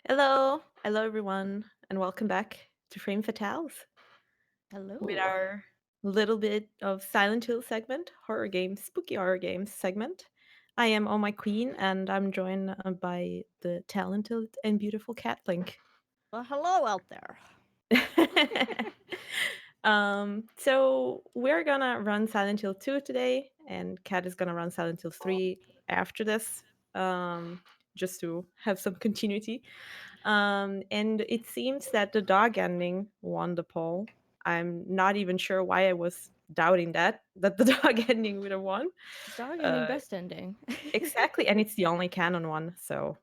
Hello everyone, and welcome back to Frame Fatales with Hello. our little bit of Silent Hill segment, horror games, spooky horror games segment. I am OhMyQueen, and I'm joined by the talented and beautiful Cat Link. Well, hello out there. So we're gonna run Silent Hill 2 today, and Cat is gonna run Silent Hill 3 after this, just to have some continuity. And it seems that the dog ending won the poll. I'm not even sure why I was doubting that the dog ending would have won. Dog ending, Uh, best ending. exactly, and it's the only canon one, so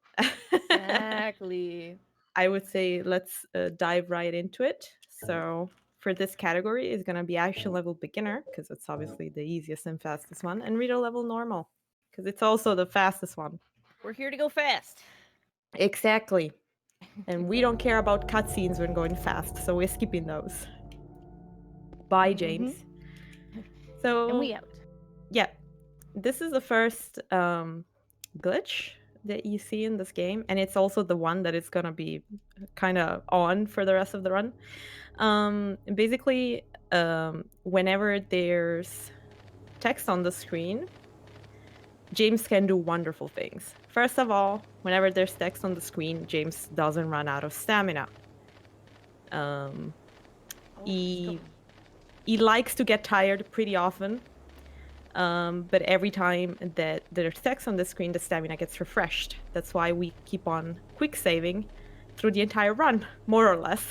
Exactly. I would say let's dive right into it. So for this category is going to be action level beginner because it's obviously the easiest and fastest one, and reader level normal because it's also the fastest one. We're here to go fast. Exactly. And we don't care about cutscenes when going fast, so we're skipping those. Bye, Mm-hmm. James. And So, we out. yeah, this is the first glitch that you see in this game, and it's also the one that is gonna be kind of on for the rest of the run. Basically, whenever there's text on the screen, James can do wonderful things. First of all, whenever there's text on the screen, James doesn't run out of stamina. Um, Oh, let's go. he he likes to get tired pretty often, but every time that there's text on the screen, the stamina gets refreshed. That's why we keep on quick saving through the entire run, more or less.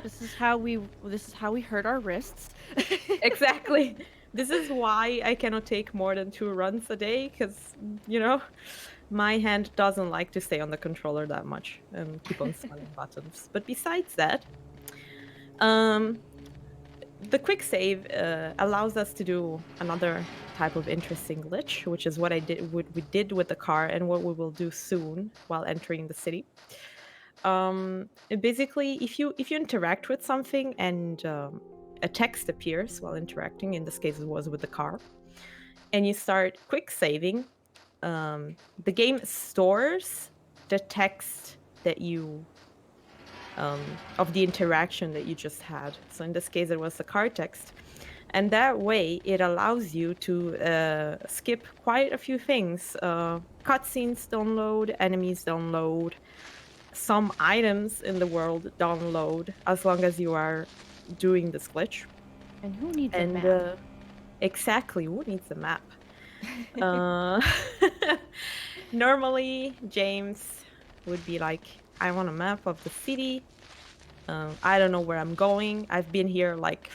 This is how we hurt our wrists. Exactly. This is why I cannot take more than 2 runs a day, because, you know, my hand doesn't like to stay on the controller that much and keep on spamming buttons. But besides that, um, the quick save allows us to do another type of interesting glitch, which is what we did with the car, and what we will do soon while entering the city. Basically, if you interact with something and a text appears while interacting, in this case it was with the car, and you start quick saving, the game stores the text that you of the interaction that you just had. So in this case, it was the car text. And that way, it allows you to skip quite a few things. Cutscenes don't load, enemies don't load, some items in the world don't load as long as you are doing this glitch. And who needs a And map? exactly, who needs a map? Uh, Normally, James would be like, I want a map of the city. I don't know where I'm going. I've been here like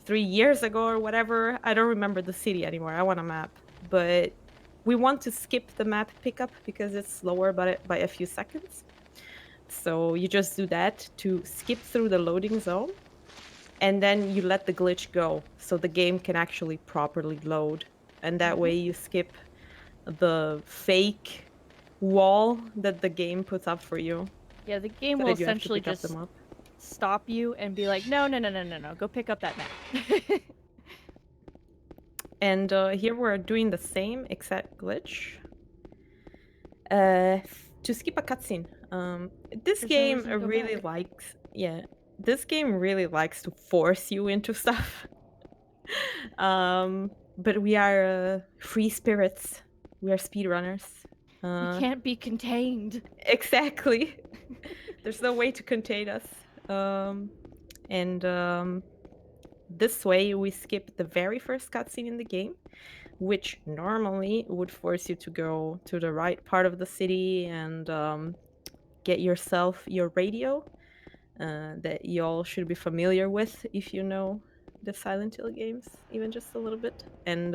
3 years ago or whatever. I don't remember the city anymore. I want a map. But we want to skip the map pickup because it's slower by a few seconds. So you just do that to skip through the loading zone, and then you let the glitch go so the game can actually properly load. And that Hmm. way you skip the fake wall that the game puts up for you Yeah, the game so will that you have to essentially pick up the just map. stop you and be like, no, no, no, no, no, no, go pick up that map. And here we're doing the same exact glitch to skip a cutscene. This There's no game reason to go really back. likes, yeah, this game really likes to force you into stuff. But we are free spirits. We are speedrunners. We Uh, can't be contained. exactly. There's no way to contain us. And This way we skip the very first cutscene in the game, which normally would force you to go to the right part of the city and get yourself your radio that y'all should be familiar with if you know the Silent Hill games, even just a little bit. And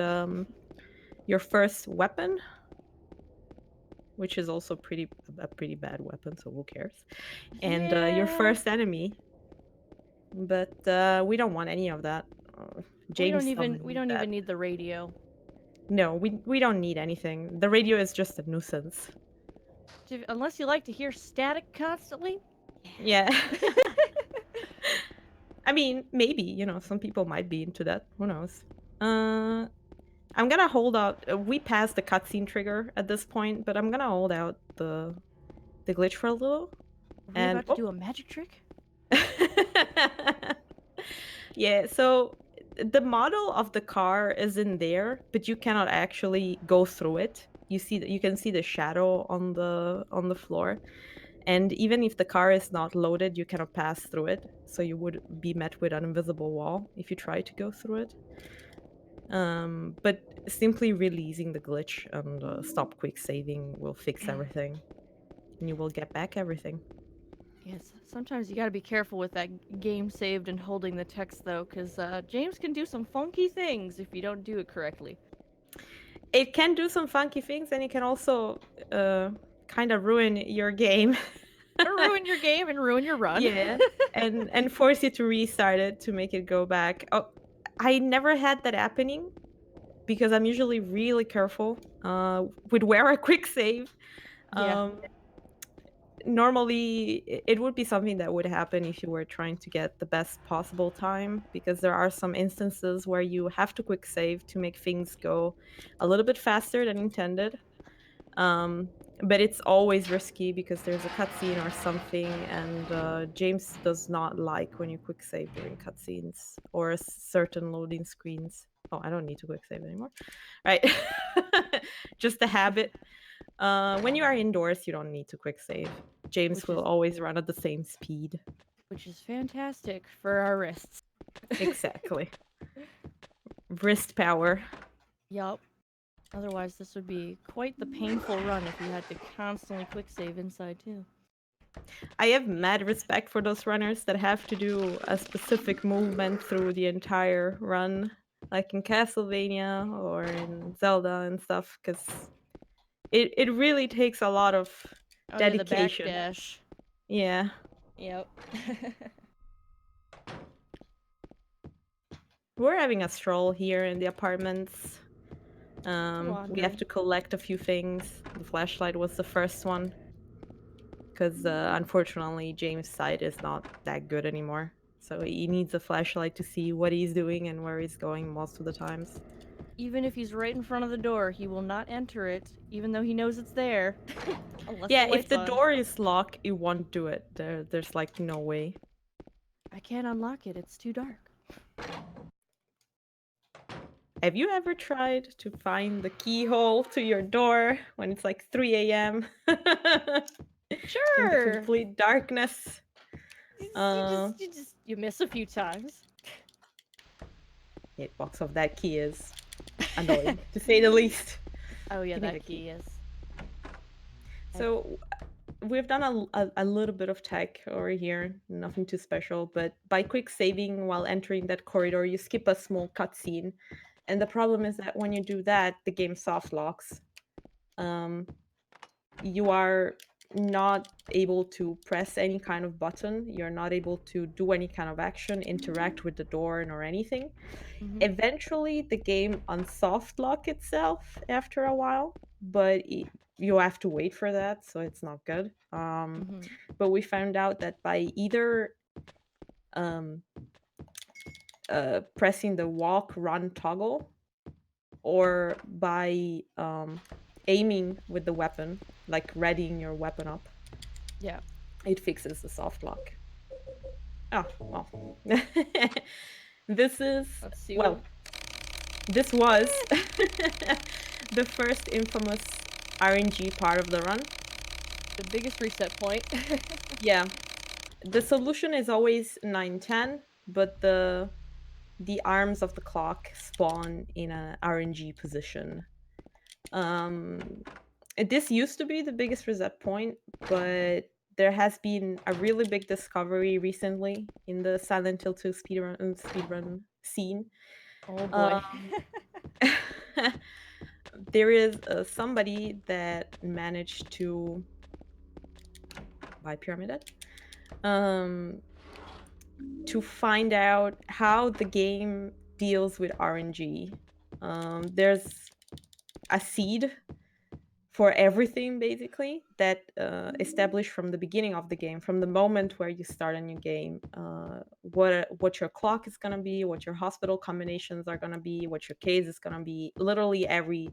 your first weapon, which is also a pretty bad weapon, so who cares? And your Yeah. first enemy, but we don't want any of that. We don't James even doesn't we need don't that. even need the radio. No, we don't need anything. The radio is just a nuisance. Unless you like to hear static constantly. Yeah. I mean, maybe, some people might be into that. Who knows? Uh, I'm gonna hold out. We passed the cutscene trigger at this point, but I'm gonna hold out the glitch for a little. Are we And about to do a magic trick? yeah, so the model of the car is in there, but you cannot actually go through it. You can see the shadow on the floor. And even if the car is not loaded, you cannot pass through it. So you would be met with an invisible wall if you try to go through it. But simply releasing the glitch and stop quick saving will fix everything, and you will get back everything. Yes, sometimes you gotta be careful with that game saved and holding the text though, because James can do some funky things if you don't do it correctly. It can do some funky things, and it can also kind of ruin your game. Or ruin your game and ruin your run. Yeah, and force you to restart it to make it go back. Oh, I never had that happening because I'm usually really careful with where I quick save. Yeah. Um, Normally, it would be something that would happen if you were trying to get the best possible time, because there are some instances where you have to quick save to make things go a little bit faster than intended. Um, but it's always risky because there's a cutscene or something, and James does not like when you quick save during cutscenes or certain loading screens. Oh, I don't need to quick save anymore. Right. Just a habit. When you are indoors, you don't need to quick save. James which will is always run at the same speed. which is fantastic for our wrists. Exactly. Wrist power. Yup. Otherwise, this would be quite the painful run if you had to constantly quick save inside too. I have mad respect for those runners that have to do a specific movement through the entire run, like in Castlevania or in Zelda and stuff, because it really takes a lot of Oh yeah, the dedication. backdash. Yeah. Yep. We're having a stroll here in the apartments. We have Wandering. to collect a few things. The flashlight was the first one, because unfortunately James' sight is not that good anymore. So he needs a flashlight to see what he's doing and where he's going most of the times. Even if he's right in front of the door, he will not enter it, even though he knows it's there. Unless the Yeah, if light's the on. door is locked, it won't do it. There's like no way. I can't unlock it, it's too dark. Have you ever tried to find the keyhole to your door when it's like 3 a.m. in the Sure! complete darkness? You miss a few times. The box of that key is annoying, to say the least. Oh yeah, Give me the that key. key is. So we've done a little bit of tech over here, nothing too special, but by quick saving while entering that corridor, you skip a small cutscene. And the problem is that when you do that, the game soft locks. You are not able to press any kind of button. You're not able to do any kind of action, interact with the door, nor anything. Mm-hmm. Eventually, the game unsoft lock itself after a while, but you have to wait for that, so it's not good. Mm-hmm. But we found out that by either um, pressing the walk run toggle or by aiming with the weapon, like readying your weapon up, Yeah. it fixes the soft lock. Oh, well. This is, Let's see well, what. this was the first infamous RNG part of the run. The biggest reset point. Yeah. The solution is always 910, but the arms of the clock spawn in a RNG position. This used to be the biggest reset point, but there has been a really big discovery recently in the Silent Hill 2 speedrun scene. Oh boy. Um, there is somebody that managed to buy Pyramid to find out how the game deals with RNG. There's a seed for everything basically that established from the beginning of the game, from the moment where you start a new game, what your clock is going to be, what your hospital combinations are going to be, what your case is going to be. Literally every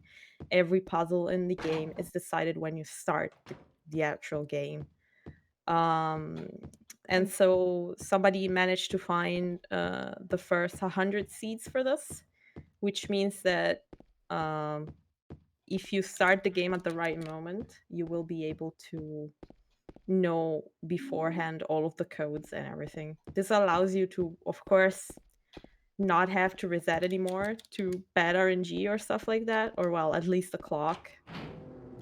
puzzle in the game is decided when you start the actual game. Um, and so somebody managed to find the first 100 seeds for this, which means that if you start the game at the right moment, you will be able to know beforehand all of the codes and everything. This allows you to, of course, not have to reset anymore to bad RNG or stuff like that, or well, at least the clock.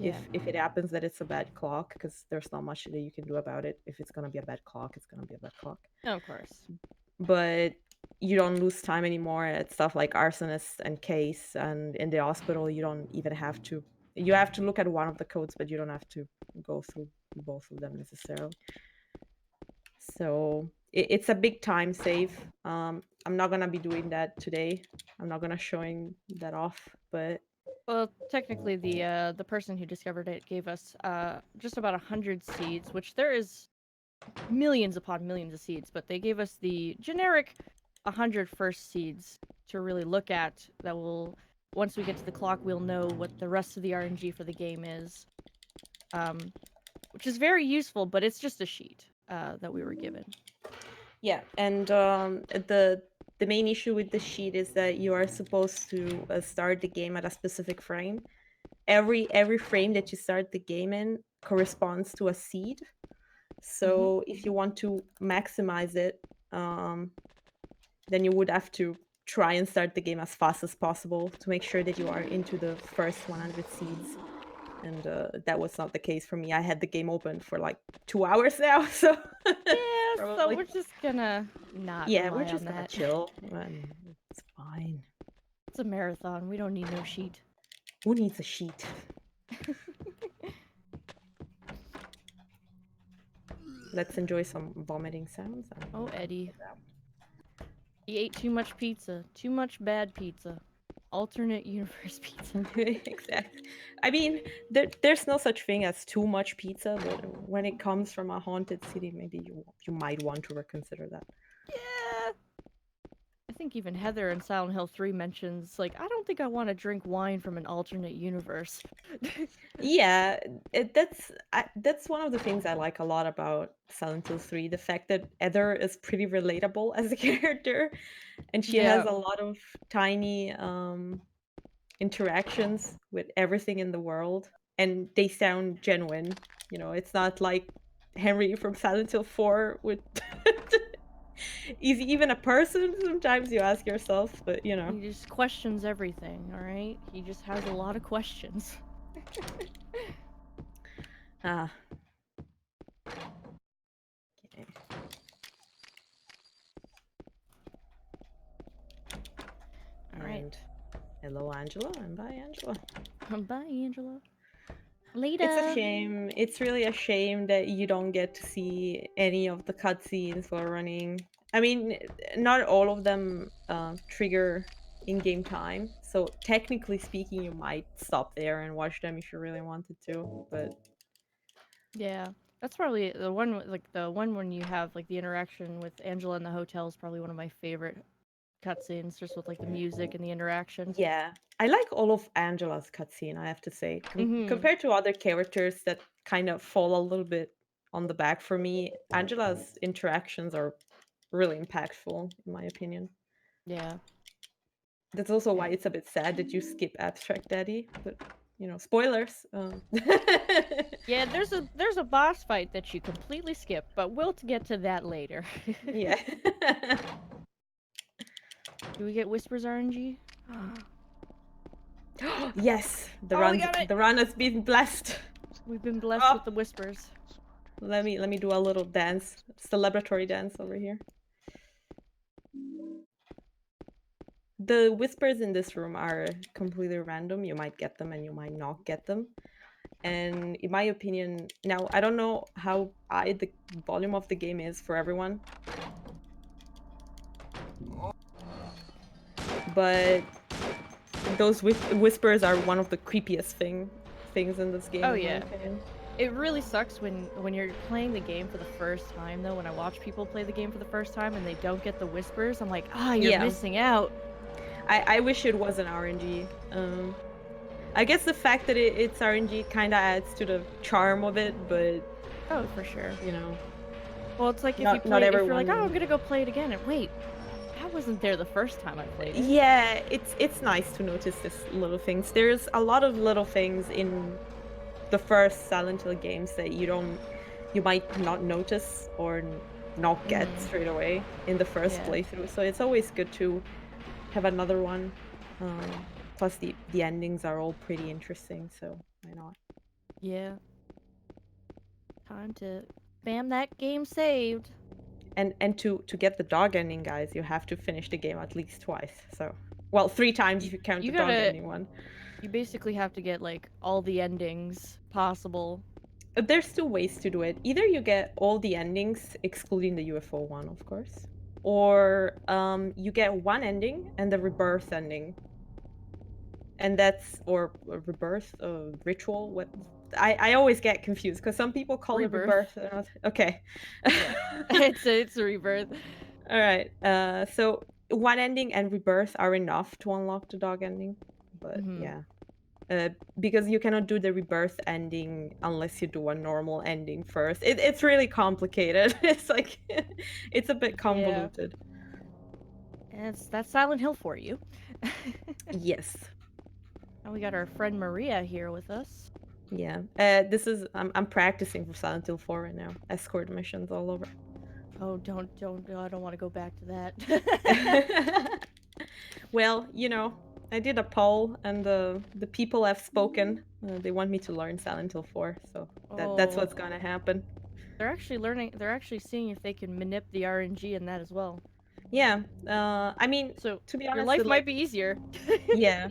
Yeah. If it happens that it's a bad clock, because there's not much that you can do about it. If it's gonna be a bad clock, it's gonna be a bad clock. Of course. But you don't lose time anymore at stuff like arsonist and case, and in the hospital you don't even have to. You have to look at one of the codes, but you don't have to go through both of them necessarily. So it's a big time save. I'm not gonna be doing that today. I'm not gonna showing that off, but Well, technically, the person who discovered it gave us just about 100 seeds, which there is millions upon millions of seeds, but they gave us the generic 100 first seeds to really look at. That will, once we get to the clock, we'll know what the rest of the RNG for the game is, which is very useful. But it's just a sheet that we were given. yeah, and the main issue with the sheet is that you are supposed to start the game at a specific frame. Every frame that you start the game in corresponds to a seed. So if you want to maximize it, then you would have to try and start the game as fast as possible to make sure that you are into the first 100 seeds. And that was not the case for me. I had the game open for like 2 hours now, so Yeah, so probably. we're just gonna not Yeah, rely we're just on gonna that. chill. It's fine. It's a marathon. We don't need no sheet. Who needs a sheet? Let's enjoy some vomiting sounds. Oh, Eddie. He ate too much pizza. Too much bad pizza. Alternate universe pizza. Exactly. I mean, there's no such thing as too much pizza, but when it comes from a haunted city, maybe you might want to reconsider that. Yeah. I think even Heather in Silent Hill 3 mentions, like, I don't think I want to drink wine from an alternate universe. Yeah, that's one of the things I like a lot about Silent Hill 3, the fact that Heather is pretty relatable as a character, and she has Yeah. a lot of tiny interactions with everything in the world, and they sound genuine. You know, it's not like Henry from Silent Hill 4 with is he even a person? Sometimes you ask yourself, but you know. He just questions everything, alright? He just has a lot of questions. Ah. Okay. Alright. And hello, Angela, and bye, Angela. Bye, Angela. Later. It's a shame. It's really a shame that you don't get to see any of the cutscenes while running. I mean, not all of them trigger in-game time. So technically speaking, you might stop there and watch them if you really wanted to. But Yeah. That's probably the one, like, the one when you have, like, the interaction with Angela in the hotel is probably one of my favorite cutscenes, just with, like, the music and the interaction. yeah, I like all of Angela's cutscene, I have to say. Mm-hmm. Compared to other characters that kind of fall a little bit on the back for me, Angela's interactions are really impactful, in my opinion. Yeah. That's also why it's a bit sad that you skip Abstract Daddy, but you know, spoilers. Yeah, there's a boss fight that you completely skip, but we'll get to that later. Yeah. Do we get Whispers RNG? Yes, We got it! the run has been blessed. We've been blessed with the Whispers. Let me do a little dance, celebratory dance over here. The whispers in this room are completely random. You might get them and you might not get them. And in my opinion, now I don't know how high the volume of the game is for everyone, but those whispers are one of the creepiest things in this game. Oh in my yeah. opinion. It really sucks when you're playing the game for the first time, though. When I watch people play the game for the first time and they don't get the Whispers, I'm like, you're Yeah. missing out. I wish it wasn't RNG. I guess the fact that it's RNG kind of adds to the charm of it, but Oh, for sure. You know, Well, it's like not if you're like, oh, I'm everyone. gonna go play it again, and wait, that wasn't there the first time I played it. Yeah, it's nice to notice this little things. There's a lot of little things in the first Silent Hill games that you might not notice or not get Mm-hmm. straight away in the first Yeah. playthrough. So it's always good to have another one. Plus the endings are all pretty interesting, so why not? Yeah. Time to spam that game saved. And to get the dog ending, guys, you have to finish the game at least twice. So, well, 3 times if you count You the dog gotta. ending one. You basically have to get like all the endings possible. There's two ways to do it. Either you get all the endings, excluding the UFO one, of course, or you get one ending and the rebirth ending, and that's or rebirth ritual. What I always get confused because some people call it Rebirth. rebirth. Okay. Yeah. it's a rebirth. All right. So one ending and rebirth are enough to unlock the dog ending, but Mm-hmm. yeah. Because you cannot do the rebirth ending unless you do a normal ending first. It's really complicated. It's like it's a bit Yeah. convoluted. And that's Silent Hill for you. Yes. And we got our friend Maria here with us. Yeah. This is I'm practicing for Silent Hill 4 right now. Escort missions all over. Oh, don't. I don't want to go back to that. Well, I did a poll and the people have spoken. They want me to learn Silent Hill 4, so that's Oh, what's gonna happen. they're actually learning. They're actually seeing if they can manip the RNG in that as well. Yeah. I mean, So to be your honest, life might be easier. yeah.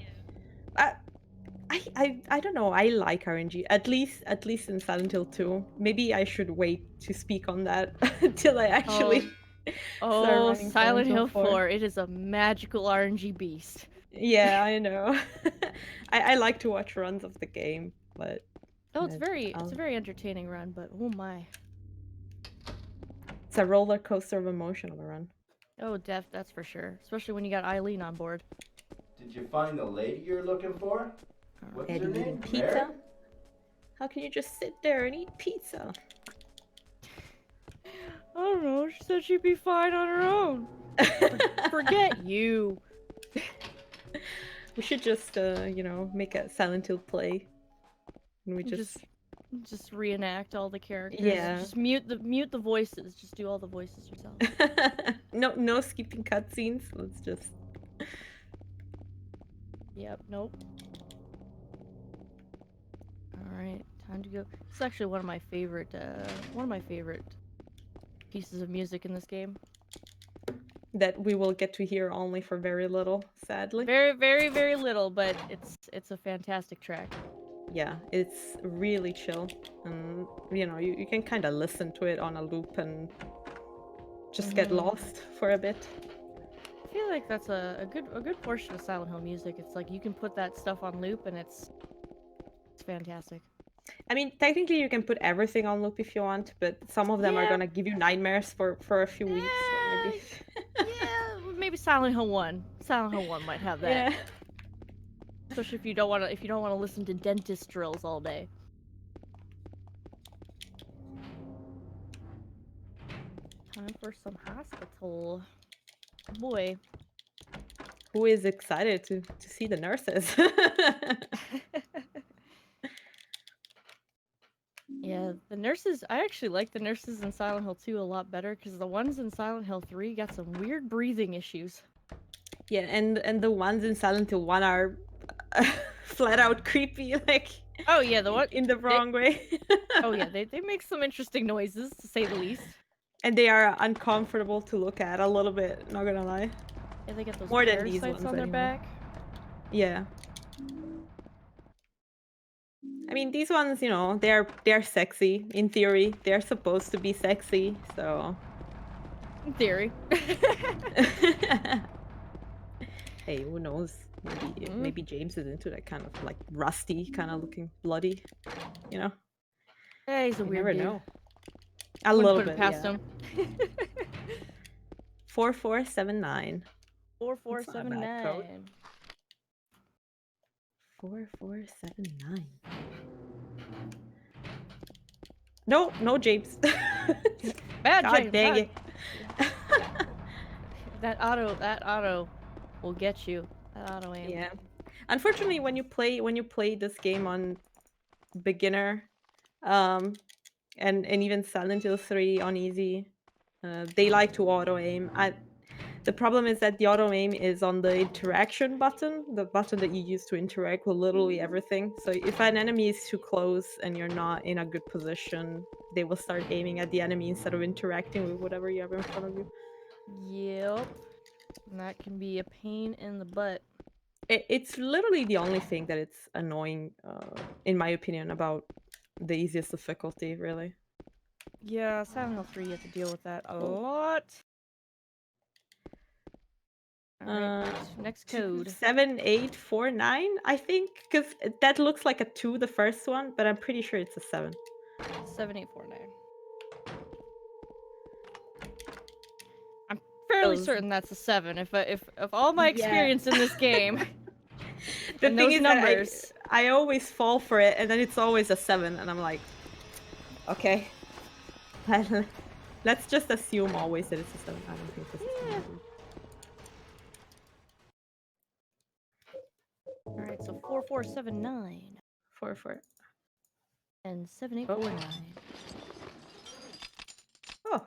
I, I don't know. I like RNG. At least in Silent Hill 2. Maybe I should wait to speak on that until I Oh, actually start oh, running Silent Silent Hill Hill 4. 4. It is a magical RNG beast. Yeah, I know. I like to watch runs of the game, but Oh, it's a I'll, very entertaining run, but oh my. it's a roller coaster of emotion of a run. Oh, that's for sure. Especially when you got Eileen on board. Did you find the lady you're looking for? What's her Eddie eating name? pizza? Mary? How can you just sit there and eat pizza? I don't know. She said she'd be fine on her own. Forget you. We should just, make a Silent Hill play. And we Just reenact all the characters. Yeah. Just mute the voices. Just do all the voices yourself. no skipping cutscenes. Let's just. Yep. Nope. All right. Time to go. It's actually one of my favorite pieces of music in this game. That we will get to hear only for very little, sadly. Very, very, very little, but it's a fantastic track. Yeah, it's really chill. And, you can kind of listen to it on a loop and just get lost for a bit. I feel like that's a good portion of Silent Hill music. It's like you can put that stuff on loop and it's fantastic. I mean, technically you can put everything on loop if you want, but some of them are gonna give you nightmares for a few weeks. So maybe. Yeah, maybe Silent Hill 1. Silent Hill 1 might have that. Yeah. Especially if you don't want to listen to dentist drills all day. Time for some hospital. Boy. Who is excited to see the nurses? Yeah, the nurses. I actually like the nurses in Silent Hill 2 a lot better because the ones in Silent Hill 3 got some weird breathing issues. Yeah, and the ones in Silent Hill 1 are flat out creepy, like. Oh yeah, the one in the wrong way. Oh yeah, they make some interesting noises to say the least. And they are uncomfortable to look at a little bit, not gonna lie. Yeah, they got those More than these parasites ones on their anyway. back. Yeah. I mean, these ones, they're sexy. In theory, they're supposed to be sexy, so. In theory. Hey, who knows? Maybe James is into that kind of like rusty, kind of looking bloody, Yeah, he's a you weird never dude. know. A little bit, past yeah. him. 4479. 4479. 4479. No, no Japes. Bad God James. dang it. That auto will get you. That auto aim. Yeah. Unfortunately, when you play this game on beginner, um, and even Silent Hill 3 on easy, they like to auto aim. The problem is that the auto aim is on the interaction button, the button that you use to interact with literally everything. So if an enemy is too close and you're not in a good position, they will start aiming at the enemy instead of interacting with whatever you have in front of you. Yep. And that can be a pain in the butt. It's literally the only thing that it's annoying, in my opinion, about the easiest difficulty, really. Yeah, Silent Hill 3, you have to deal with that a lot. Alright, next code. 27849, I think, because that looks like a 2, the first one, but I'm pretty sure it's a 7. 7849. I'm fairly certain that's a 7. If all my Yeah. experience in this game The and thing those is numbers. that I always fall for it, and then it's always a 7, and I'm like, okay. Let's just assume always that it's a 7. I don't think this is gonna be. Alright, so 4479 4. and 7849. Oh.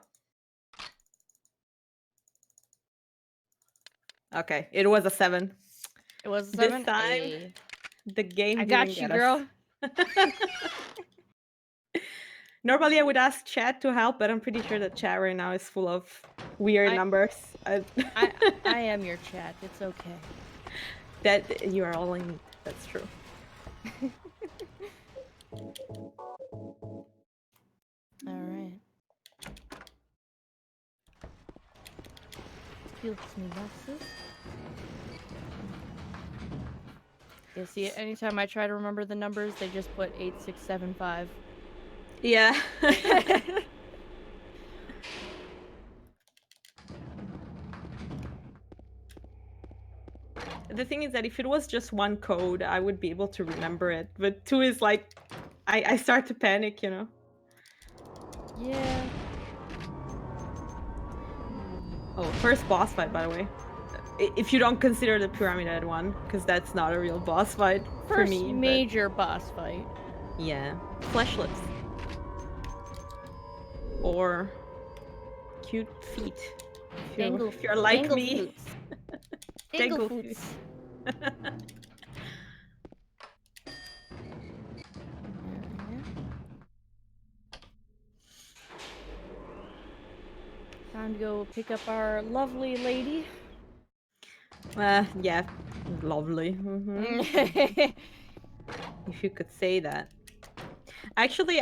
Okay, it was a 7. It was a This 7? time, Ay. the game I didn't got you, get girl. us. Normally, I would ask chat to help, but I'm pretty sure that chat right now is full of weird numbers. I am your chat. It's okay. That you are all I need. That's true. Alright. Peel some boxes. Yeah, see, anytime I try to remember the numbers, they just put 8675. Yeah. The thing is that if it was just one code, I would be able to remember it. But 2 is like, I start to panic, you know? Yeah. Oh, first boss fight, by the way. If you don't consider the Pyramid one, because that's not a real boss fight for First me. major boss fight. Yeah. Flesh lips. Or cute feet. If you're like me. Dangle feet. Time to go pick up our lovely lady. Yeah, lovely. If you could say that. Actually,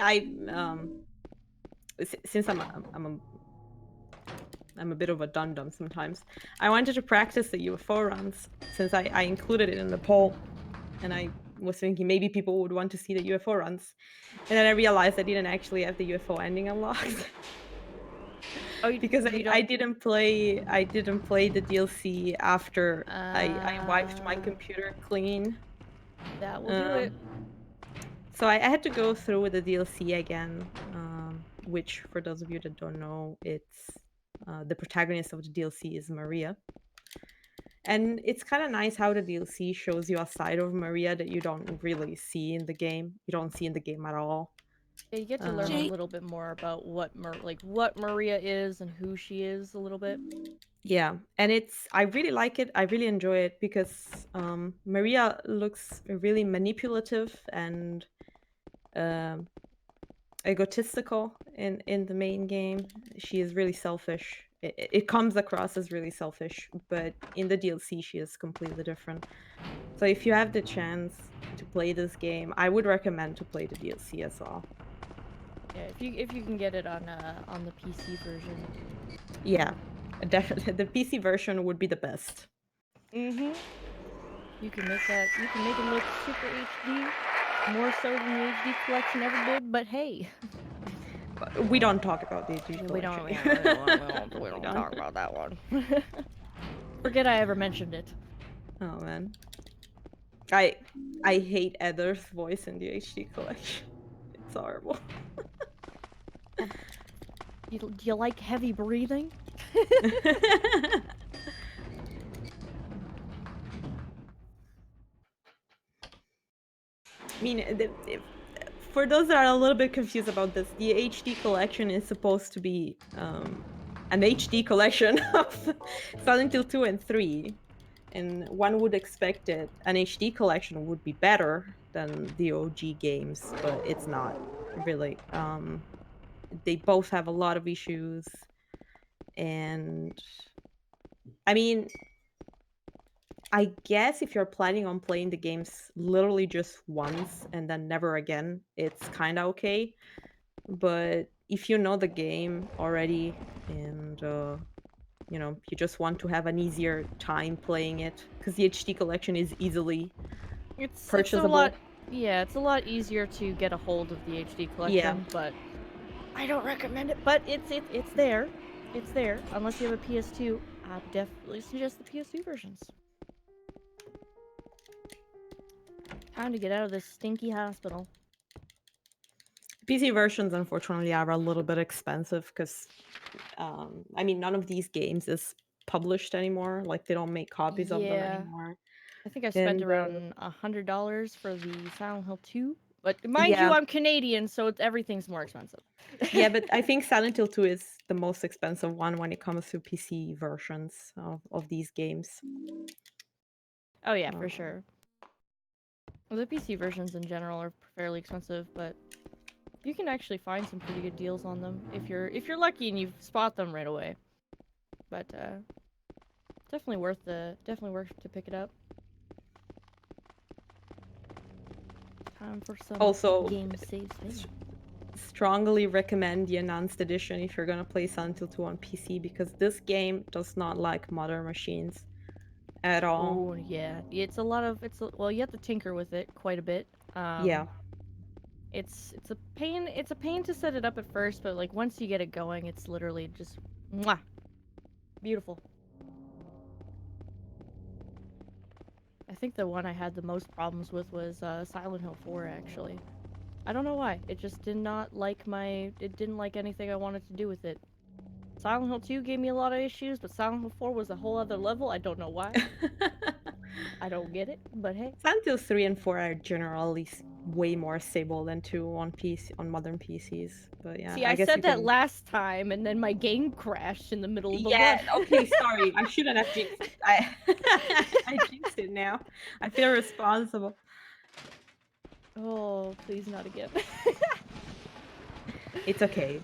since I'm a bit of a dum-dum sometimes, I wanted to practice the UFO runs since I included it in the poll, and I was thinking maybe people would want to see the UFO runs, and then I realized I didn't actually have the UFO ending unlocked. Oh, because I didn't play the DLC after I wiped my computer clean. That will do it. So I had to go through with the DLC again, which for those of you that don't know, it's the protagonist of the DLC is Maria. And it's kind of nice how the DLC shows you a side of Maria that you don't really see in the game. You don't see in the game at all. Yeah, you get to learn a little bit more about what Maria is and who she is a little bit. Yeah, and I really like it. I really enjoy it because Maria looks really manipulative and egotistical in the main game. She is really selfish. It comes across as really selfish, but in the DLC she is completely different. So if you have the chance to play this game, I would recommend to play the DLC as well. Yeah, if you can get it on the PC version. Yeah, definitely the PC version would be the best. You can make it look super HD, more so than the HD collection ever did. But hey, we don't talk about the HD collection. We don't talk about that one. Forget I ever mentioned it. Oh man, I hate Heather's voice in the HD collection. It's horrible. Do you like heavy breathing? I mean, for those that are a little bit confused about this, the HD collection is supposed to be an HD collection of Silent Hill 2 and 3. And one would expect that an HD collection would be better than the OG games, but it's not really. They both have a lot of issues. And I mean, I guess if you're planning on playing the games literally just once and then never again, it's kind of okay. But if you know the game already and you just want to have an easier time playing it, because the HD collection is easily It's a lot. purchasable. Yeah, it's a lot easier to get a hold of the HD Yeah. collection, but I don't recommend it. But it's there. It's there. Unless you have a PS2, I definitely suggest the PS2 versions. Time to get out of this stinky hospital. PC versions, unfortunately, are a little bit expensive because, I mean, none of these games is published anymore. Like, they don't make copies of them Yeah. anymore. I think I spent And around $100 for the Silent Hill 2. But mind you, yeah, I'm Canadian, so everything's more expensive. yeah, but I think Silent Hill 2 is the most expensive one when it comes to PC versions of these games. Oh yeah, for Um, sure. Well, the PC versions in general are fairly expensive, but you can actually find some pretty good deals on them if you're lucky and you spot them right away. But definitely worth to pick it up. Time for some Also, game save save. strongly recommend the Enhanced Edition if you're gonna play Silent Hill 2 on PC, because this game does not like modern machines at all. Oh yeah, well, you have to tinker with it quite a bit. Yeah. It's a pain. It's a pain to set it up at first, but like once you get it going, it's literally just mwah, beautiful. I think the one I had the most problems with was Silent Hill 4 actually. I don't know why. It just did not like it didn't like anything I wanted to do with it. Silent Hill 2 gave me a lot of issues, but Silent Hill 4 was a whole other level. I don't know why. I don't get it, but hey. Silent Hill 3 and 4 are generally way more stable than 2 on modern PCs. But yeah, See, I I guess said you that can. last time, and then my game crashed in the middle of the Yeah, run. okay, sorry. I shouldn't have jinxed it. I jinxed it now. I feel responsible. Oh, please not again. It's okay.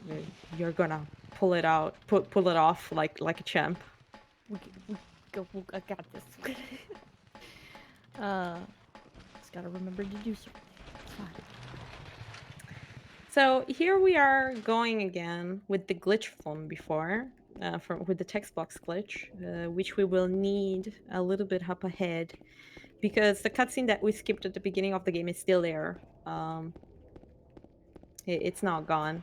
You're gonna pull it out, pull it off like a champ. I got this. Just gotta remember to do something. It's fine. So here we are going again with the glitch from before, with the text box glitch, which we will need a little bit up ahead, because the cutscene that we skipped at the beginning of the game is still there. It's not gone.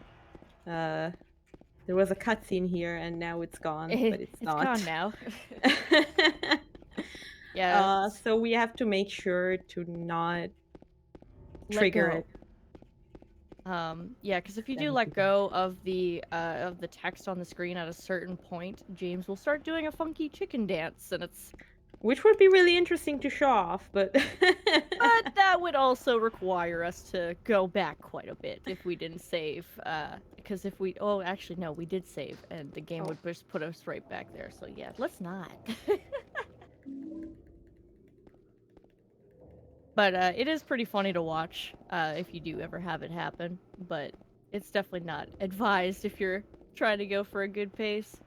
There was a cutscene here, and now it's gone, but it's not. Gone now. Yeah. So we have to make sure to not trigger it. Yeah, because if you do Then let go of the text on the screen at a certain point, James will start doing a funky chicken dance, and it's. Which would be really interesting to show off, but. But that would also require us to go back quite a bit if we didn't save. Because if we, actually no, we did save, and the game would just put us right back there. So yeah, let's not. But it is pretty funny to watch if you do ever have it happen. But it's definitely not advised if you're trying to go for a good pace.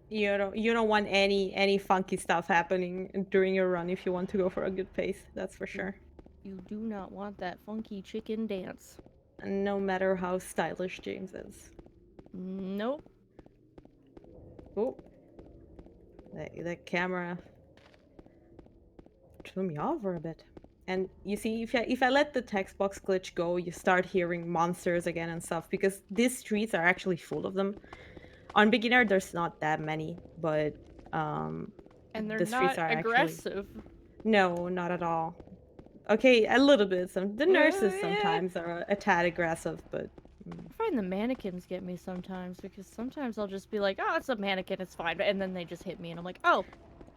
You don't want any funky stuff happening during your run if you want to go for a good pace. That's for sure. You do not want that funky chicken dance. No matter how stylish James is. Nope. Oh, that camera threw me over a bit. And you see, if I let the text box glitch go, you start hearing monsters again and stuff, because these streets are actually full of them. On beginner, there's not that many, but and they're the streets not are aggressive. No, not at all. Okay, a little bit. The nurses sometimes are a tad aggressive, but I find the mannequins get me sometimes because sometimes I'll just be like, oh, it's a mannequin, it's fine. And then they just hit me and I'm like, oh,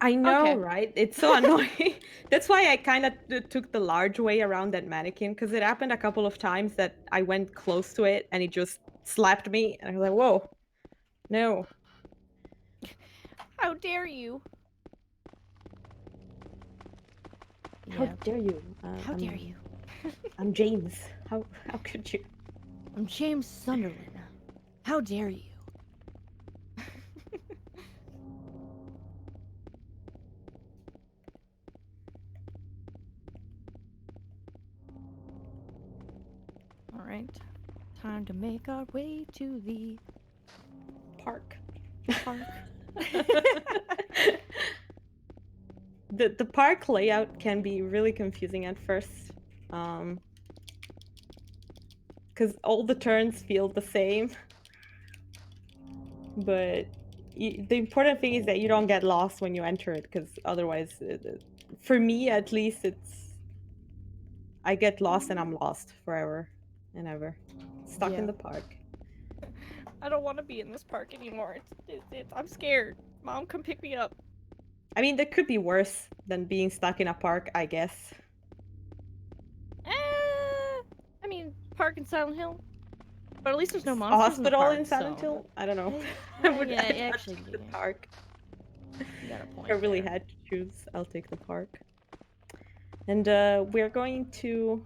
I know, okay. right? It's so annoying. That's why I kind of took the large way around that mannequin, because it happened a couple of times that I went close to it and it just slapped me. And I was like, whoa, no. How dare you? How Yeah. dare you? How dare you? I'm James. How could you? I'm James Sunderland. How dare you? All right. Time to make our way to the Park. park. The park layout can be really confusing at first, because all the turns feel the same. But the important thing is that you don't get lost when you enter it, because otherwise, for me at least, I get lost and I'm lost forever and ever, stuck in Yeah. the park. I don't want to be in this park anymore. I'm scared. Mom, come pick me up. I mean, that could be worse than being stuck in a park, I guess. I mean, park in Silent Hill. But at least there's no A monsters in the hospital park, in Silent so... Hill? I don't know. Yeah, I'd actually, take the yeah. park. You got a point If I really there. had to choose, I'll take the park. And we're going to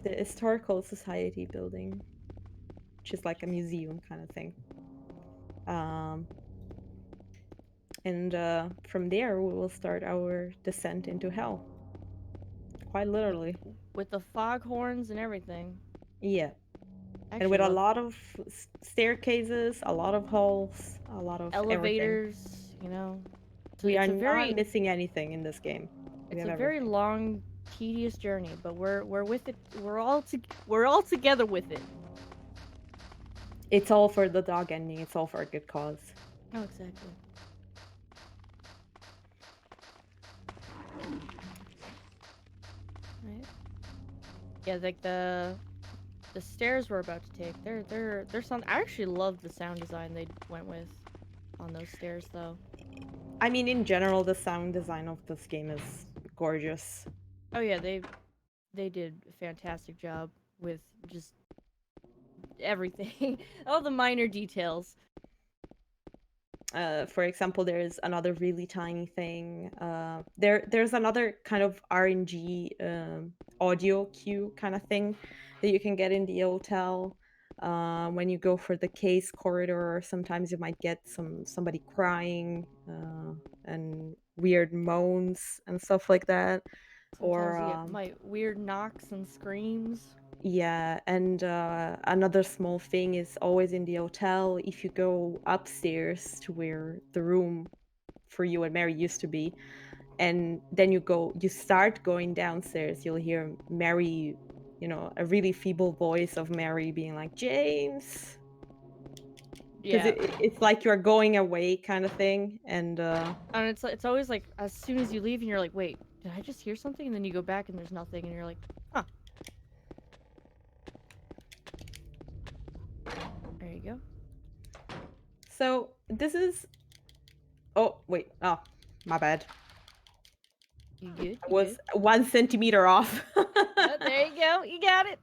the Historical Society building, which is like a museum kind of thing. And from there, we will start our descent into hell. Quite literally. With the foghorns and everything. Yeah. Actually, And with a lot of staircases, a lot of halls, a lot of elevators, everything. you know. We it's are a very not missing anything in this game. We it's have a very everything. long, tedious journey, but we're with it. We're all together with it. It's all for the dog ending. It's all for a good cause. Oh, exactly. Right. Yeah, like the stairs we're about to take. They're sound. I actually love the sound design they went with on those stairs, though. I mean, in general, the sound design of this game is gorgeous. Oh yeah, they did a fantastic job with just everything, all the minor details. For example, there's another really tiny thing. There's another kind of RNG audio cue kind of thing that you can get in the hotel. When you go for the case corridor, sometimes you might get somebody crying and weird moans and stuff like that. Sometimes you get my weird knocks and screams. Yeah, and another small thing is always in the hotel, if you go upstairs to where the room for you and Mary used to be, and then you start going downstairs, you'll hear Mary, a really feeble voice of Mary being like, James. Because Yeah, it's like you're going away kind of thing, and it's always like as soon as you leave and you're like, wait, did I just hear something? And then you go back and there's nothing, and you're like, huh. There you go. so this is. Oh wait, oh my bad. You good? I was 1 centimeter off. There you go. You got it.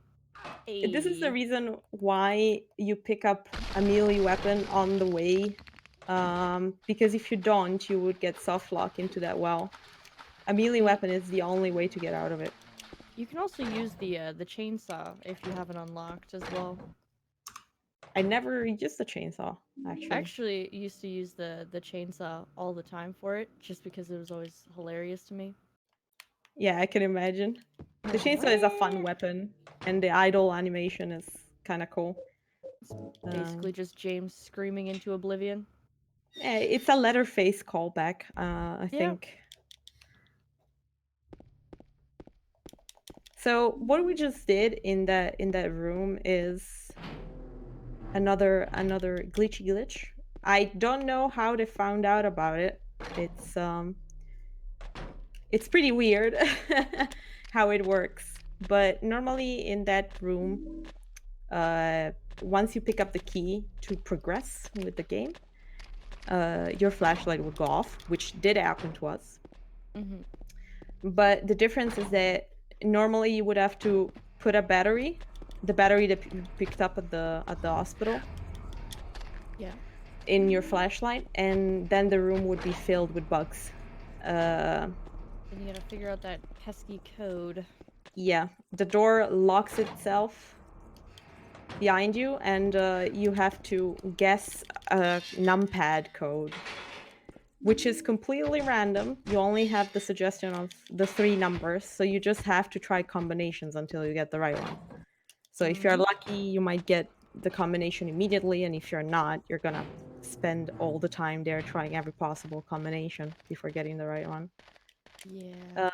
This is the Hey. reason why you pick up a melee weapon on the way, because if you don't, you would get soft lock into that well. A melee weapon is the only way to get out of it. You can also use the chainsaw if you haven't unlocked as well. I never used the chainsaw, actually. I actually used to use the chainsaw all the time for it, just because it was always hilarious to me. Yeah, I can imagine. The chainsaw is a fun weapon, and the idle animation is kind of cool. It's basically just James screaming into oblivion. Yeah, it's a Leatherface callback, I think. So what we just did in that room is another glitchy glitch. I don't know how they found out about it. It's pretty weird how it works. But normally in that room, once you pick up the key to progress with the game, your flashlight would go off, which did happen to us. Mm-hmm. But the difference is that normally you would have to put a battery, the battery that you picked up at the hospital, Yeah. in your flashlight, and then the room would be filled with bugs. Then you gotta figure out that pesky code. Yeah, the door locks itself behind you, and you have to guess a numpad code, which is completely random. You only have the suggestion of the 3 numbers, so you just have to try combinations until you get the right one. So if you're lucky, you might get the combination immediately, and if you're not, you're gonna spend all the time there trying every possible combination before getting the right one. Yeah.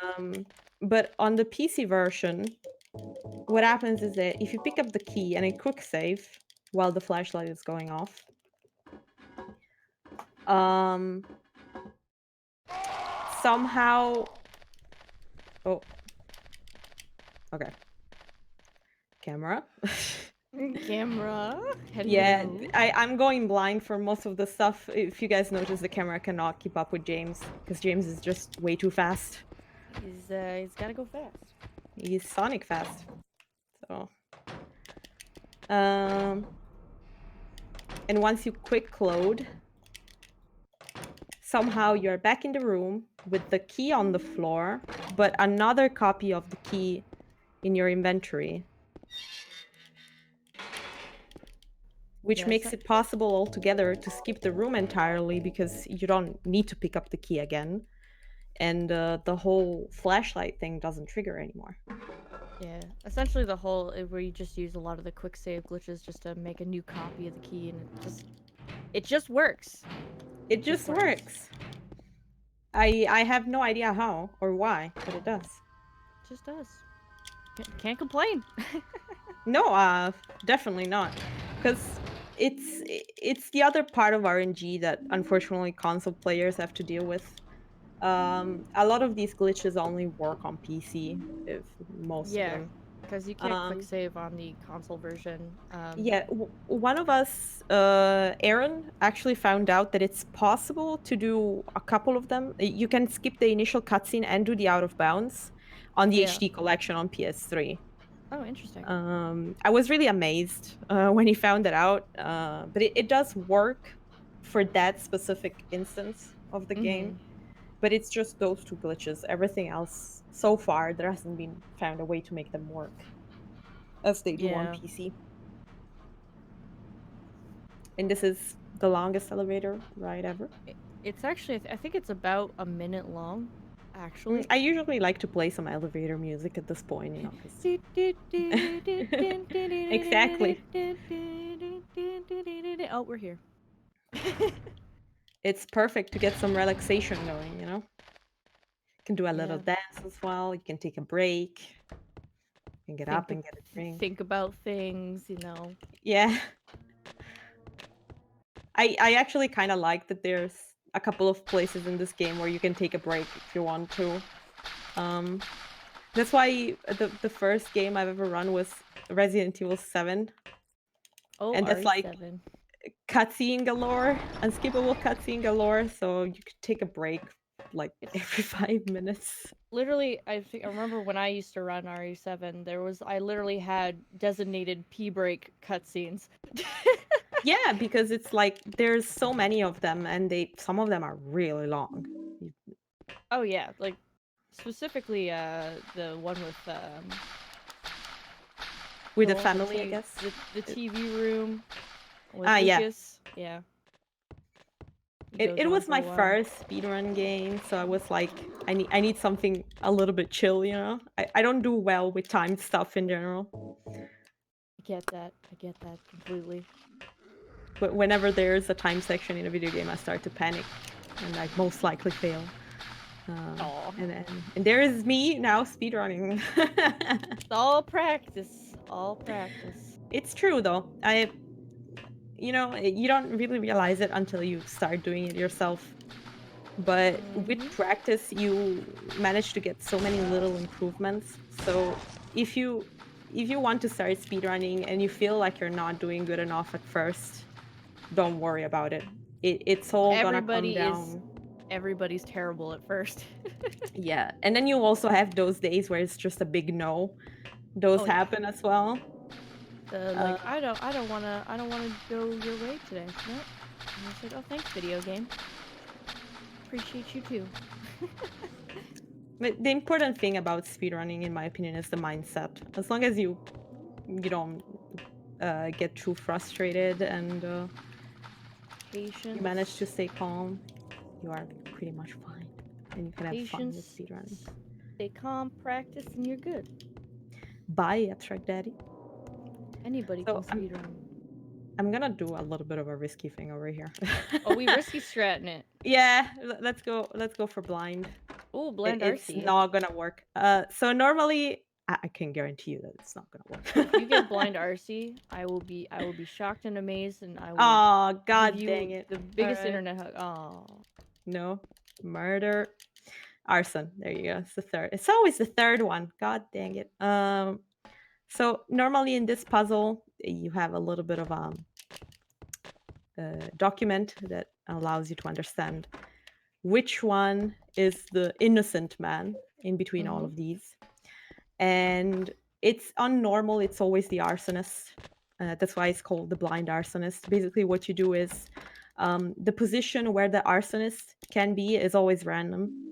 But on the PC version, what happens is that if you pick up the key and a quick save while the flashlight is going off, somehow, oh, okay, camera. Camera. Yeah, Hello. I'm going blind for most of the stuff. If you guys notice, the camera cannot keep up with James because James is just way too fast. He's gotta go fast. He's Sonic fast. So, and once you quick load, somehow you're back in the room with the key on the floor, but another copy of the key in your inventory, which makes it possible altogether to skip the room entirely because you don't need to pick up the key again, and the whole flashlight thing doesn't trigger anymore. Yeah, essentially the whole where you just use a lot of the quick save glitches just to make a new copy of the key, and it just works. It just works. I have no idea how or why, but it does. It just does. Can't complain. No, definitely not, because it's the other part of RNG that unfortunately console players have to deal with. A lot of these glitches only work on PC, if most of them. Because you can't quick save on the console version. Yeah, one of us, Aaron, actually found out that it's possible to do a couple of them. You can skip the initial cutscene and do the out of bounds on the HD collection on PS3. Oh, interesting. I was really amazed when he found it out, but it does work for that specific instance of the game. But it's just those 2 glitches. Everything else, so far, there hasn't been found a way to make them work as they do on PC. And this is the longest elevator ride ever. It's actually, I think it's about a minute long, actually. I usually like to play some elevator music at this point, you know. Exactly. Oh, we're here. It's perfect to get some relaxation going, you know. You can do a little dance as well. You can take a break. You can get up and get a drink. Think about things, you know. Yeah. I actually kind of like that there's a couple of places in this game where you can take a break if you want to. That's why the first game I've ever run was Resident Evil 7. Oh, and that's like cutscene galore, unskippable cutscene galore, so you could take a break like every 5 minutes. Literally, I remember when I used to run RE7, I literally had designated P break cutscenes. Yeah, because it's like there's so many of them, and some of them are really long. Oh yeah, like specifically the one with the family, I guess. The TV room. With Lucas. Yeah. It was my first speedrun game, so I was like, I need something a little bit chill, you know? I don't do well with timed stuff in general. I get that completely. But whenever there's a time section in a video game, I start to panic, and I most likely fail. And there is me now speedrunning. It's all practice. All practice. It's true though. You know, you don't really realize it until you start doing it yourself. But with practice, you manage to get so many little improvements. So if you if you want to start speedrunning and you feel like you're not doing good enough at first, don't worry about it. It's all gonna come down. Everybody's terrible at first. Yeah, and then you also have those days where it's just a big no. Those Oh, yeah. happen as well. Like I don't wanna go your way today. Nope. And I said, oh, thanks, video game. Appreciate you too. But the important thing about speedrunning, in my opinion, is the mindset. As long as you don't get too frustrated and Patience. you manage to stay calm, you are pretty much fine, and you can have fun with Patience. speedrunning. Stay calm, practice, and you're good. Bye, Abstract Daddy. Anybody So can speedrun. I'm gonna do a little bit of a risky thing over here. Oh, we risky stratting it. Yeah, let's go for blind. Oh, blind It's RC. not gonna work. So normally I can guarantee you that it's not gonna work. If you get blind RC, I will be shocked and amazed, and I will Oh, god give you dang it. the biggest Alright. internet hug. Oh. No. Murder. Arson. There you go. It's the third. It's always the third one. God dang it. So normally in this puzzle, you have a little bit of document that allows you to understand which one is the innocent man in between all of these. And it's on normal, it's always the arsonist. That's why it's called the blind arsonist. Basically, what you do is the position where the arsonist can be is always random.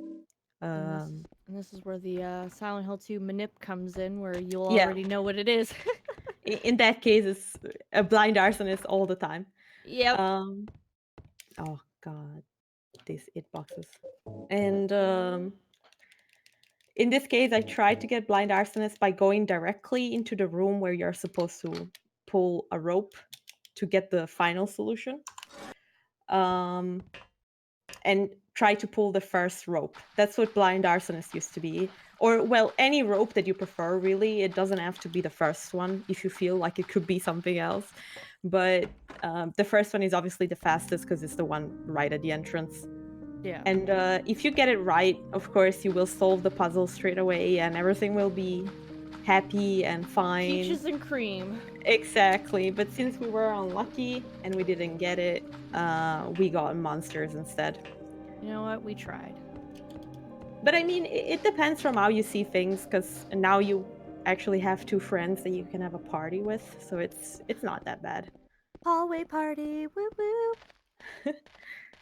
And this is where the Silent Hill 2 manip comes in, where you'll Yeah. already know what it is. In that case, it's a blind arsonist all the time. Yep. Oh god, these it boxes. And in this case, I tried to get blind arsonist by going directly into the room where you're supposed to pull a rope to get the final solution. And try to pull the first rope. That's what blind arsonist used to be. Or, well, any rope that you prefer, really. It doesn't have to be the first one if you feel like it could be something else. But the first one is obviously the fastest because it's the one right at the entrance. Yeah. And if you get it right, of course, you will solve the puzzle straight away and everything will be happy and fine. Peaches and cream. Exactly. But since we were unlucky and we didn't get it, we got monsters instead. You know what? We tried. But I mean, it depends from how you see things, because now you actually have two friends that you can have a party with, so it's not that bad. Hallway party, woo woo.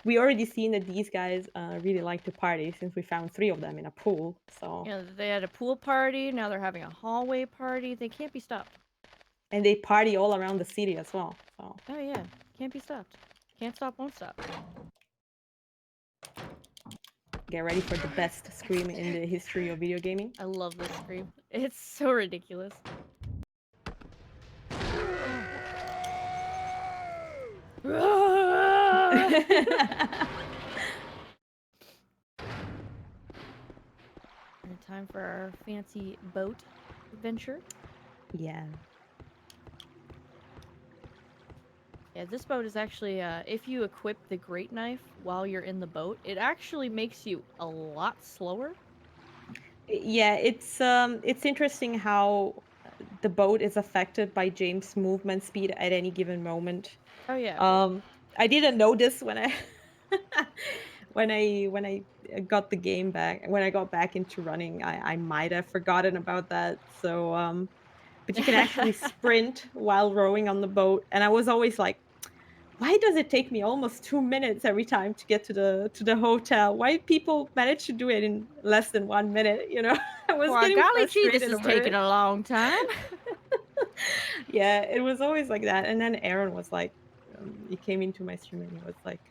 We already seen that these guys really like to party since we found 3 of them in a pool. So You know, they had a pool party. Now they're having a hallway party. They can't be stopped. and they party all around the city as well. So Oh yeah, can't be stopped. Can't stop, won't stop. get ready for the best scream in the history of video gaming. I love this scream. It's so ridiculous. And time for our fancy boat adventure. Yeah. Yeah, this boat is actually, if you equip the great knife while you're in the boat, it actually makes you a lot slower. Yeah, it's interesting how the boat is affected by James' movement speed at any given moment. Oh yeah. I didn't know this when I when I got the game back. When I got back into running, I might have forgotten about that. So but you can actually sprint while rowing on the boat, and I was always like, why does it take me almost 2 minutes every time to get to the hotel? Why people manage to do it in less than 1 minute, you know? I was Well, getting golly gee, this frustrated is over taking it. a long time. Yeah, it was always like that. And then Aaron was like, he came into my stream and he was like,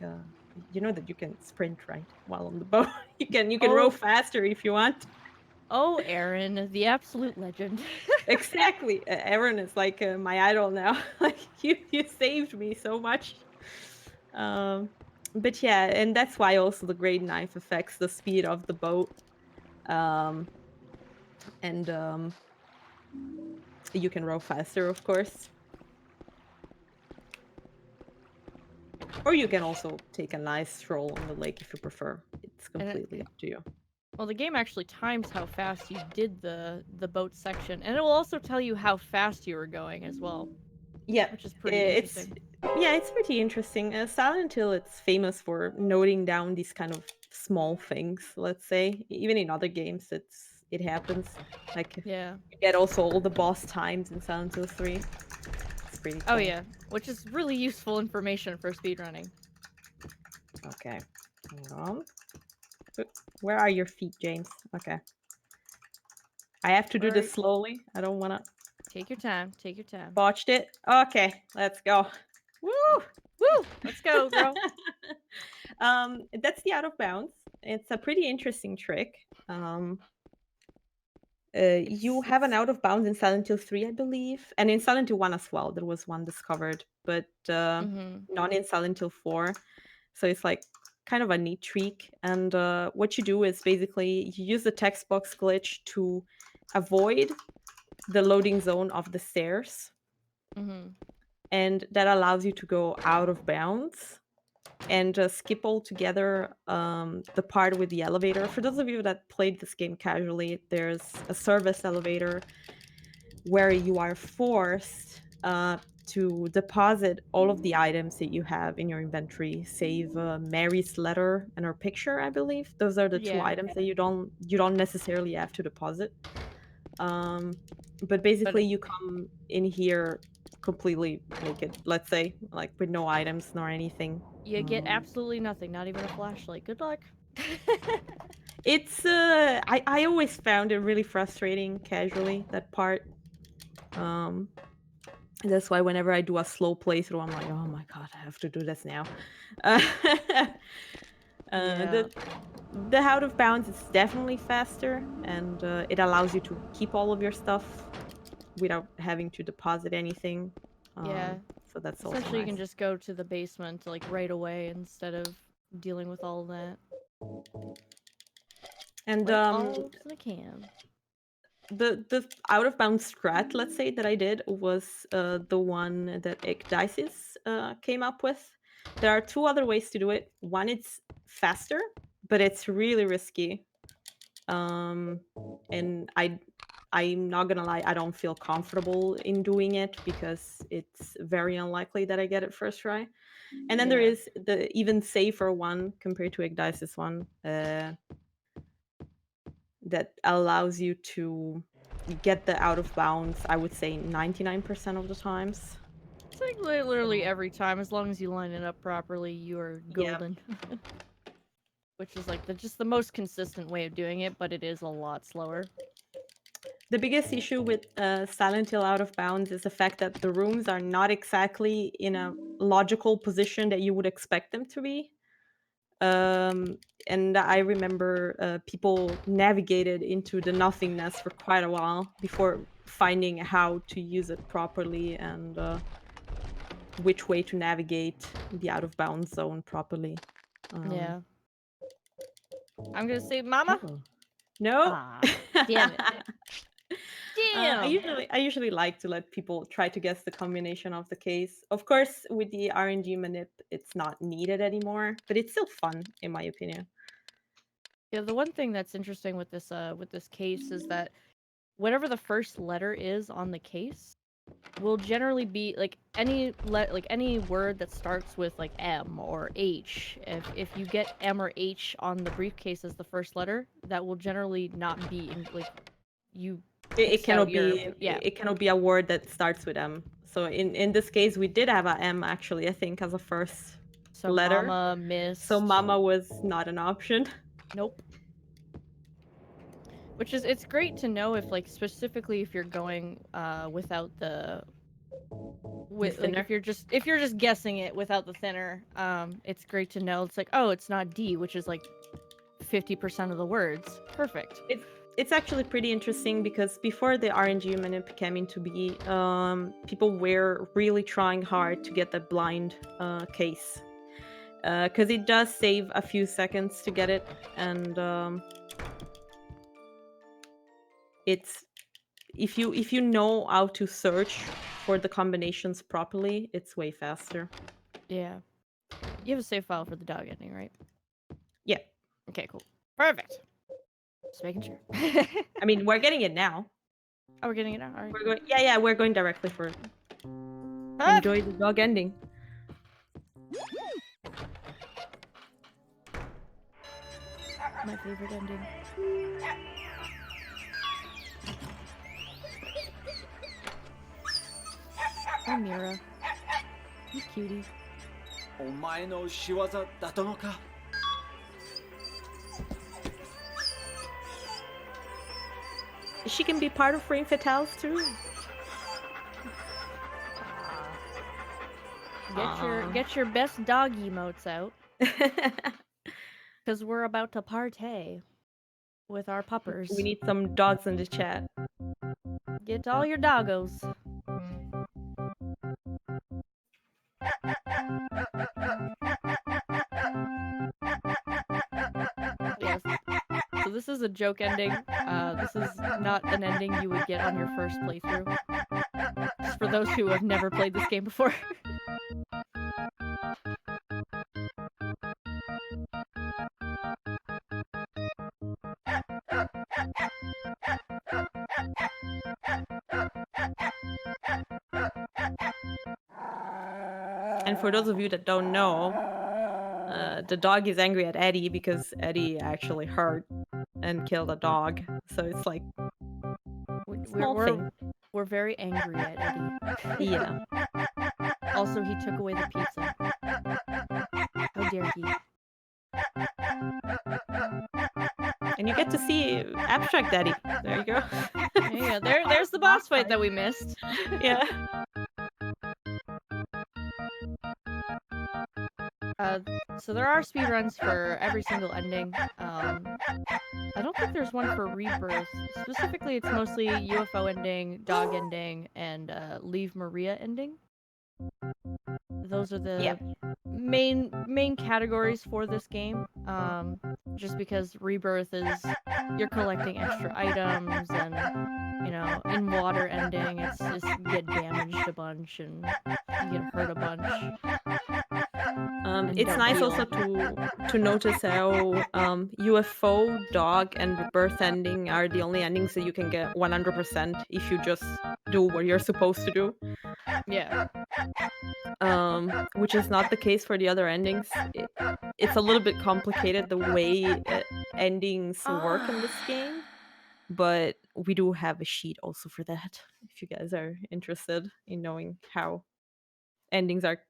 you know that you can sprint, right? While on the boat. You can row faster if you want. Oh, Aaron, the absolute legend. Exactly. Aaron is like my idol now. Like you saved me so much. But yeah, and that's why also the great knife affects the speed of the boat. And you can row faster, of course. Or you can also take a nice stroll on the lake if you prefer. It's completely up to you. Well, the game actually times how fast you did the boat section, and it will also tell you how fast you were going as well, Yeah, which is pretty it's interesting. it's pretty interesting. Silent Hill, it's famous for noting down these kind of small things. Let's say, even in other games, it happens. Like Yeah. you get also all the boss times in Silent Hill 3. It's pretty Oh cool. yeah, which is really useful information for speedrunning. Okay, hold on. Where are your feet, James? Okay, I have to do this slowly. I don't wanna Take your time. Take your time. botched it. Okay, let's go. Woo! Woo! Let's go, girl. That's the out of bounds. It's a pretty interesting trick. You have an out of bounds in Silent Hill 3, I believe, and in Silent Hill 1 as well. There was one discovered, but not in Silent Hill 4. So it's like kind of a neat trick. And what you do is basically you use the text box glitch to avoid the loading zone of the stairs, and that allows you to go out of bounds and skip altogether the part with the elevator. For those of you that played this game casually, there's a service elevator where you are forced to deposit all of the items that you have in your inventory, save Mary's letter and her picture, I believe. Those are the two Yeah. items that you don't necessarily have to deposit. But basically, you come in here completely naked, let's say, like with no items nor anything. You get absolutely nothing, not even a flashlight. Good luck. It's I always found it really frustrating casually, that part. Um that's why whenever I do a slow playthrough, I'm like, oh my god, I have to do this now. Uh, Yeah. the out of bounds is definitely faster, and it allows you to keep all of your stuff without having to deposit anything. Yeah. So that's also Essentially, you nice. can just go to the basement like right away instead of dealing with all of that. And Like all I can. the out of bounds strat, let's say, that I did was the one that Ecdysis came up with. There are two other ways to do it. One, it's faster, but it's really risky. And I'm not gonna lie, I don't feel comfortable in doing it because it's very unlikely that I get it first try. And then there Yeah. is the even safer one compared to Ecdysis one, that allows you to get the out of bounds, I would say 99% of the times. It's like literally every time, as long as you line it up properly, you are Yeah. golden. Which is like just the most consistent way of doing it, but it is a lot slower. The biggest issue with Silent Hill Out of Bounds is the fact that the rooms are not exactly in a logical position that you would expect them to be. And I remember people navigated into the nothingness for quite a while before finding how to use it properly, and which way to navigate the out of bounds zone properly. Yeah. I'm gonna say mama. Oh. No. Ah, damn it. I Damn. usually like to let people try to guess the combination of the case. Of course, with the RNG manip, it's not needed anymore, but it's still fun in my opinion. Yeah, the one thing that's interesting with this case is that whatever the first letter is on the case will generally be like any word that starts with like M or H. If you get M or H on the briefcase as the first letter, that will generally not be in, like you It pixed out cannot your be yeah. it cannot be a word that starts with M. So in this case, we did have a M actually, I think, as a first So letter. mama missed. So mama was not an option. Nope. Which is it's great to know if like specifically if you're going without the with like Thinner. if you're just guessing it without the thinner, it's great to know it's like, oh, it's not D, which is like 50% of the words. Perfect. It's actually pretty interesting because before the RNG manip came into be, people were really trying hard to get the blind case, because it does save a few seconds to get it, and it's if you know how to search for the combinations properly, it's way faster. Yeah. You have a save file for the dog ending, right? Yeah. Okay, cool. Perfect. Just making sure. I mean, we're getting it now. Oh, we're getting it now. All right. We're going. Yeah, we're going directly for it. Ah! Enjoy the dog ending. My favorite ending. Oh, Mira. You cutie. お前の仕業だったのか She can be part of Frame Fatales too. Get your best dog emotes out, because we're about to partay with our puppers. We need some dogs in the chat. Get all your doggos. Yes. So this is a joke ending. This is not an ending you would get on your first playthrough. Just for those who have never played this game before. And for those of you that don't know, the dog is angry at Eddie because Eddie actually hurt and killed a dog. So it's like small thing. We're very angry at Eddie. Yeah. Also, he took away the pizza. How dare he? And you get to see Abstract Eddie. There you go. Yeah, there's the boss fight that we missed. Yeah. So there are speedruns for every single ending. I don't think there's one for Rebirth. Specifically, it's mostly UFO ending, dog ending, and Leave Maria ending. Those are the main categories for this game. Just because Rebirth is you're collecting extra items, and in water ending, it's just you get damaged a bunch and you get hurt a bunch. It's nice also to notice how UFO, dog, and Rebirth ending are the only endings that you can get 100% if you just do what you're supposed to do. Yeah. Which is not the case for the other endings. It's a little bit complicated the way endings work in this game, but we do have a sheet also for that if you guys are interested in knowing how endings are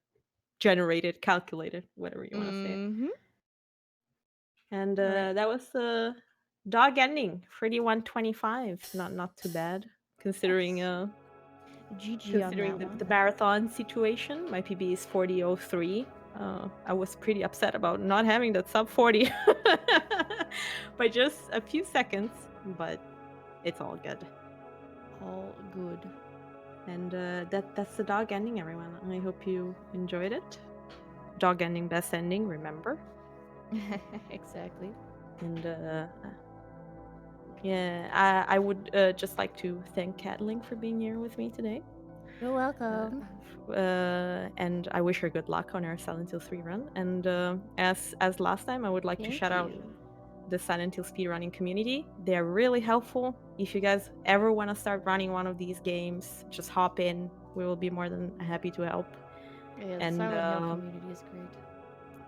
generated, calculated, whatever you want to say it. And that was the dog ending, 3125. Not too bad considering GG considering on that the marathon situation. My PB is 40:03. I was pretty upset about not having that sub 40 by just a few seconds, but it's all good. All good. And that's the dog ending, everyone. I hope you enjoyed it. Dog ending, best ending, remember. Exactly. And I would just like to thank Catling for being here with me today. You're welcome. And I wish her good luck on her Silent Hill 3 run. And as last time, I would like to shout out the Silent Hill speedrunning community. They're really helpful. If you guys ever want to start running one of these games, just hop in. We will be more than happy to help. Yeah, the Silent Hill community is great.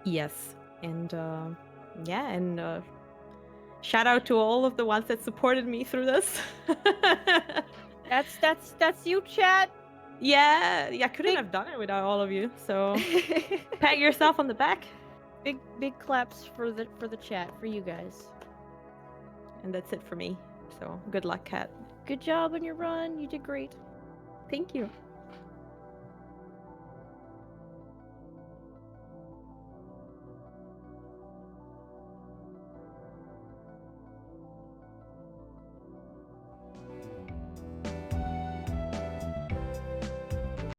Yes, and shout out to all of the ones that supported me through this. That's you, chat. Yeah, I couldn't have done it without all of you. So pat yourself on the back. Big claps for the chat for you guys. And that's it for me. So good luck, Kat. Good job on your run. You did great. Thank you.